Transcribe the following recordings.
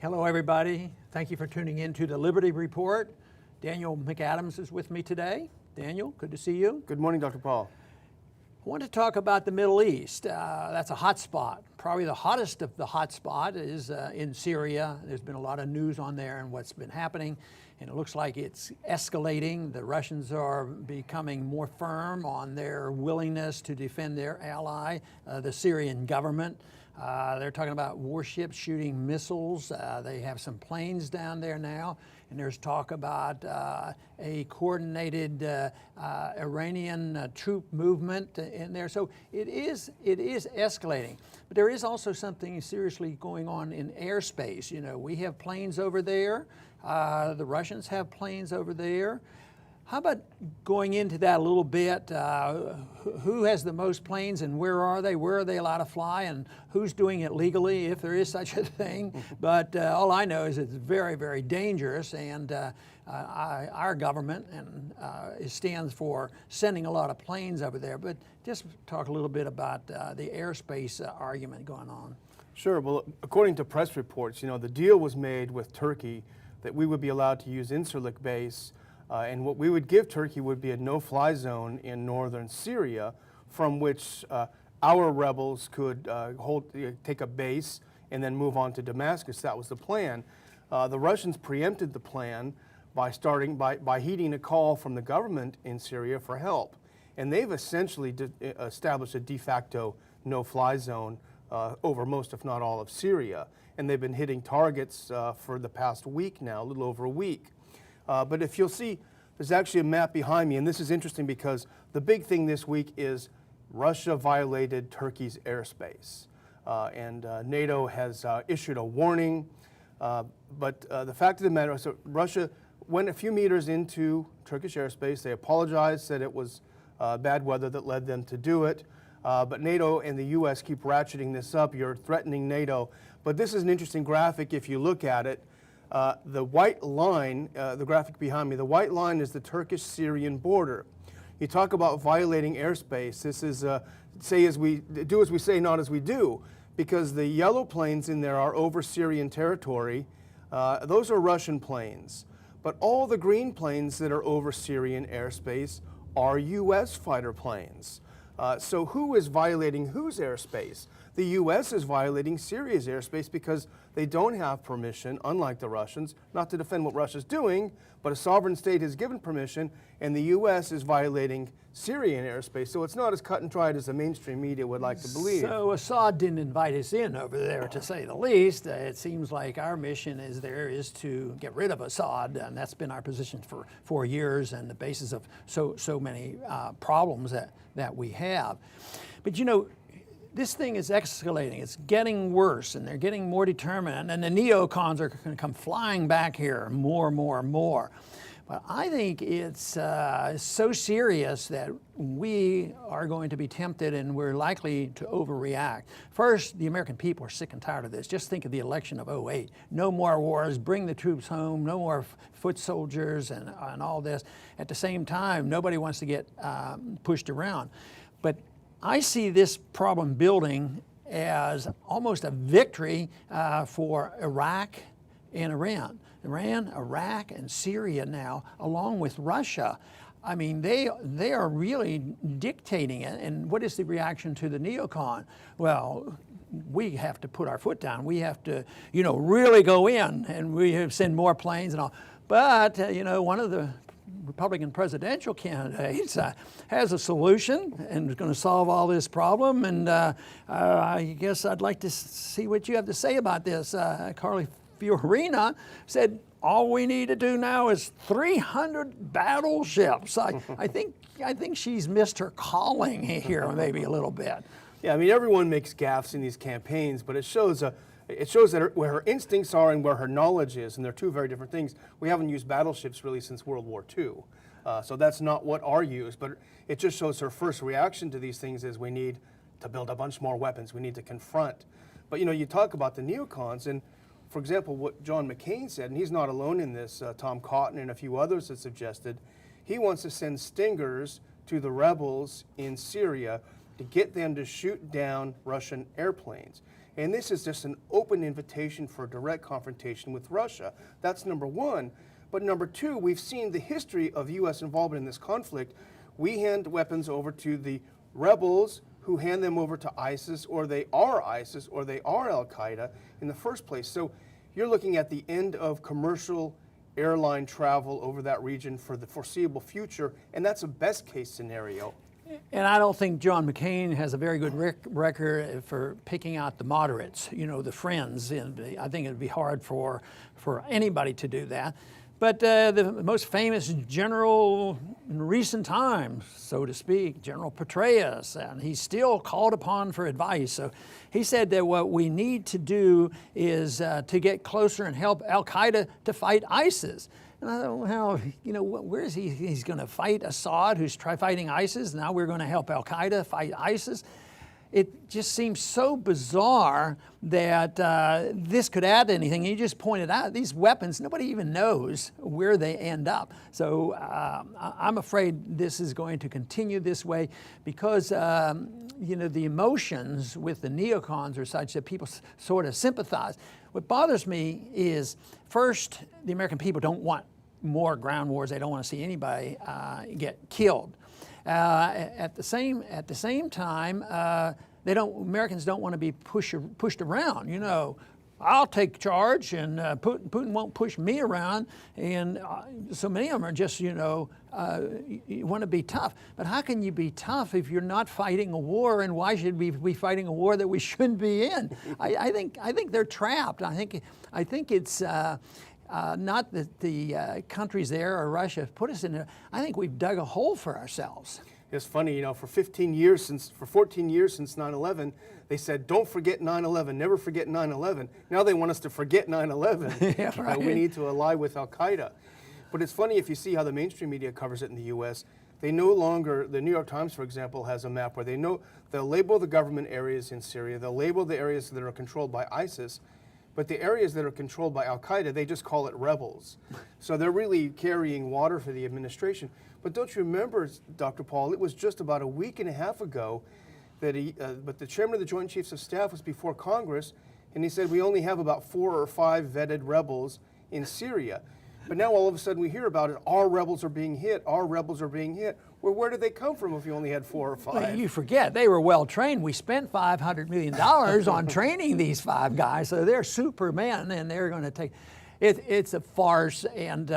Hello, everybody. Thank you for tuning in to the Liberty Report. Daniel McAdams is with me today. Daniel, good to see you. Good morning, Dr. Paul. I want to talk about the Middle East. That's a hot spot. Probably the hottest of the hot spot is in Syria. There's been a lot of news on there and what's been happening, and it looks like it's escalating. The Russians are becoming more firm on their willingness to defend their ally, the Syrian government. They're talking about warships shooting missiles. They have some planes down there now, and there's talk about a coordinated Iranian troop movement in there. So it is escalating. But there is also something seriously going on in airspace. You know, we have planes over there. The Russians have planes over there. How about going into that a little bit? Who has the most planes and where are they? Where are they allowed to fly? And who's doing it legally, if there is such a thing? But all I know is it's very, very dangerous. And our government it stands for sending a lot of planes over there. But just talk a little bit about the airspace argument going on. Sure. Well, according to press reports, you know, the deal was made with Turkey that we would be allowed to use Incirlik base. And what we would give Turkey would be a no-fly zone in northern Syria, from which our rebels could take a base and then move on to Damascus. That was the plan. The Russians preempted the plan by heeding a call from the government in Syria for help, and they've essentially established a de facto no-fly zone over most, if not all, of Syria. And they've been hitting targets for the past week now, a little over a week. But if you'll see, there's actually a map behind me, and this is interesting because the big thing this week is Russia violated Turkey's airspace. And NATO has issued a warning. But the fact of the matter is that Russia went a few meters into Turkish airspace. They apologized, said it was bad weather that led them to do it. But NATO and the U.S. keep ratcheting this up. You're threatening NATO. But this is an interesting graphic if you look at it. The white line, the graphic behind me, the white line is the Turkish-Syrian border. You talk about violating airspace. This is do as we say, not as we do, because the yellow planes in there are over Syrian territory. Those are Russian planes. But all the green planes that are over Syrian airspace are U.S. fighter planes. So who is violating whose airspace? The U.S. is violating Syria's airspace because they don't have permission, unlike the Russians, not to defend what Russia's doing, but a sovereign state has given permission, and the U.S. is violating Syrian airspace. So it's not as cut and dried as the mainstream media would like to believe. So Assad didn't invite us in over there, to say the least. It seems like our mission is to get rid of Assad, and that's been our position for 4 years and the basis of so many problems that we have. But you know, this thing is escalating. It's getting worse, and they're getting more determined, and the neocons are going to come flying back here more and more and more. But I think it's so serious that we are going to be tempted, and we're likely to overreact. First, the American people are sick and tired of this. Just think of the election of '08. No more wars, bring the troops home, no more foot soldiers and all this. At the same time, nobody wants to get pushed around. But I see this problem building as almost a victory for Iraq and Iran. Iraq, and Syria now, along with Russia. I mean, they are really dictating it. And what is the reaction to the neocon? Well, we have to put our foot down. We have to, you know, really go in, and we have send more planes and all. But, you know, one of the Republican presidential candidates has a solution and is going to solve all this problem. And I guess I'd like to see what you have to say about this. Carly Fiorina said, all we need to do now is 300 battleships. I think she's missed her calling here maybe a little bit. Yeah, I mean, everyone makes gaffes in these campaigns, but it shows that where her instincts are and where her knowledge is, and they're two very different things. We haven't used battleships really since World War II, so that's not what are used, but it just shows her first reaction to these things is we need to build a bunch more weapons, we need to confront. But you know, you talk about the neocons, and for example, what John McCain said, and he's not alone in this, Tom Cotton and a few others have suggested, he wants to send stingers to the rebels in Syria to get them to shoot down Russian airplanes. And this is just an open invitation for direct confrontation with Russia. That's number one. But number two, we've seen the history of U.S. involvement in this conflict. We hand weapons over to the rebels who hand them over to ISIS, or they are al-Qaeda in the first place. So you're looking at the end of commercial airline travel over that region for the foreseeable future, and that's a best case scenario. And I don't think John McCain has a very good record for picking out the moderates, you know, the friends. And I think it'd be hard for anybody to do that. But the most famous general in recent times, so to speak, General Petraeus, and he's still called upon for advice. So he said that what we need to do is to get closer and help al-Qaeda to fight ISIS. And I don't know how, you know, where is he? He's going to fight Assad, who's fighting ISIS. Now we're going to help al-Qaeda fight ISIS. It just seems so bizarre that this could add anything. You just pointed out these weapons, nobody even knows where they end up. So I'm afraid this is going to continue this way because, you know, the emotions with the neocons are such that people sort of sympathize. What bothers me is, first, the American people don't want more ground wars. They don't want to see anybody get killed. At the same time, Americans don't want to be pushed around. You know, I'll take charge, and Putin won't push me around. And so many of them are just, you know, you want to be tough. But how can you be tough if you're not fighting a war? And why should we be fighting a war that we shouldn't be in? I think they're trapped. I think it's. Not that the countries there or Russia have put us in there. I think we've dug a hole for ourselves. It's funny, you know, for 14 years since 9/11, they said, don't forget 9/11, never forget 9/11. Now they want us to forget 9/11. Yeah, right. We need to ally with al-Qaeda. But it's funny if you see how the mainstream media covers it in the U.S., they no longer, the New York Times, for example, has a map where they'll label the government areas in Syria, they'll label the areas that are controlled by ISIS, but the areas that are controlled by al-Qaeda, they just call it rebels. So they're really carrying water for the administration. But don't you remember, Dr. Paul, it was just about a week and a half ago that but the chairman of the Joint Chiefs of Staff was before Congress, and he said we only have about 4 or 5 vetted rebels in Syria. But now all of a sudden we hear about it, our rebels are being hit, our rebels are being hit. Well, where did they come from if you only had 4 or 5? Well, you forget, they were well trained. We spent $500 million on training these 5 guys, so they're supermen, and they're going to take... It's a farce, and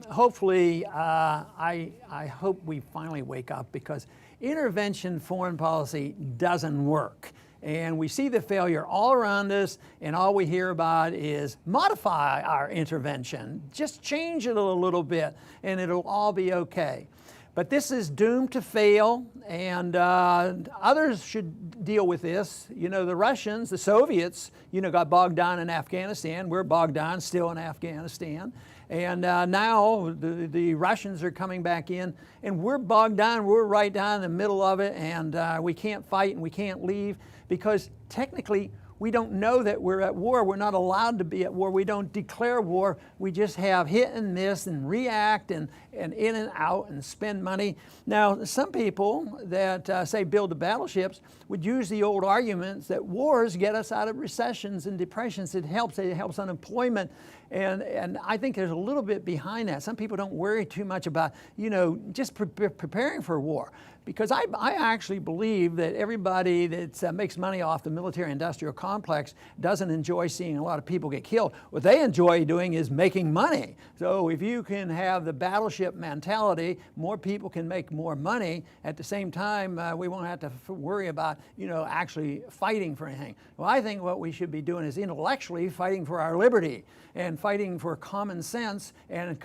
hopefully, I hope we finally wake up, because intervention foreign policy doesn't work. And we see the failure all around us, and all we hear about is modify our intervention. Just change it a little bit, and it'll all be okay. But this is doomed to fail, and others should deal with this. You know, the Russians, the Soviets, you know, got bogged down in Afghanistan. We're bogged down still in Afghanistan. And now the Russians are coming back in, and we're bogged down. We're right down in the middle of it, and we can't fight and we can't leave, because technically we don't know that we're at war. We're not allowed to be at war. We don't declare war. We just have hit and miss and react and in and out and spend money. Now, some people that say build the battleships would use the old arguments that wars get us out of recessions and depressions. It helps unemployment. And I think there's a little bit behind that. Some people don't worry too much about, you know, just preparing for war. Because I actually believe that everybody that makes money off the military-industrial complex doesn't enjoy seeing a lot of people get killed. What they enjoy doing is making money. So if you can have the battleship mentality, more people can make more money. At the same time, we won't have to worry about, you know, actually fighting for anything. Well, I think what we should be doing is intellectually fighting for our liberty and fighting for common sense and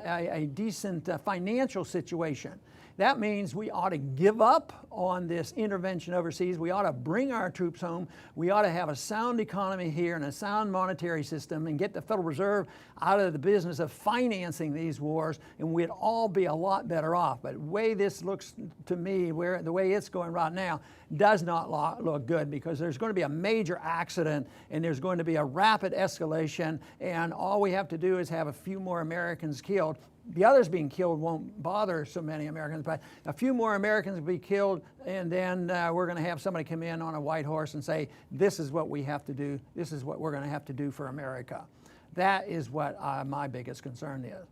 a decent financial situation. That means we ought to give up on this intervention overseas. We ought to bring our troops home. We ought to have a sound economy here and a sound monetary system and get the Federal Reserve out of the business of financing these wars, and we'd all be a lot better off. But the way this looks to me, the way it's going right now, does not look good, because there's going to be a major accident and there's going to be a rapid escalation, and all we have to do is have a few more Americans killed, the others being killed won't bother so many Americans, but a few more Americans will be killed, and then we're going to have somebody come in on a white horse and say, this is what we have to do, this is what we're going to have to do for America. That is what my biggest concern is.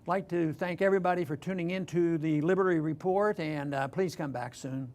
I'd like to thank everybody for tuning into the Liberty Report, and please come back soon.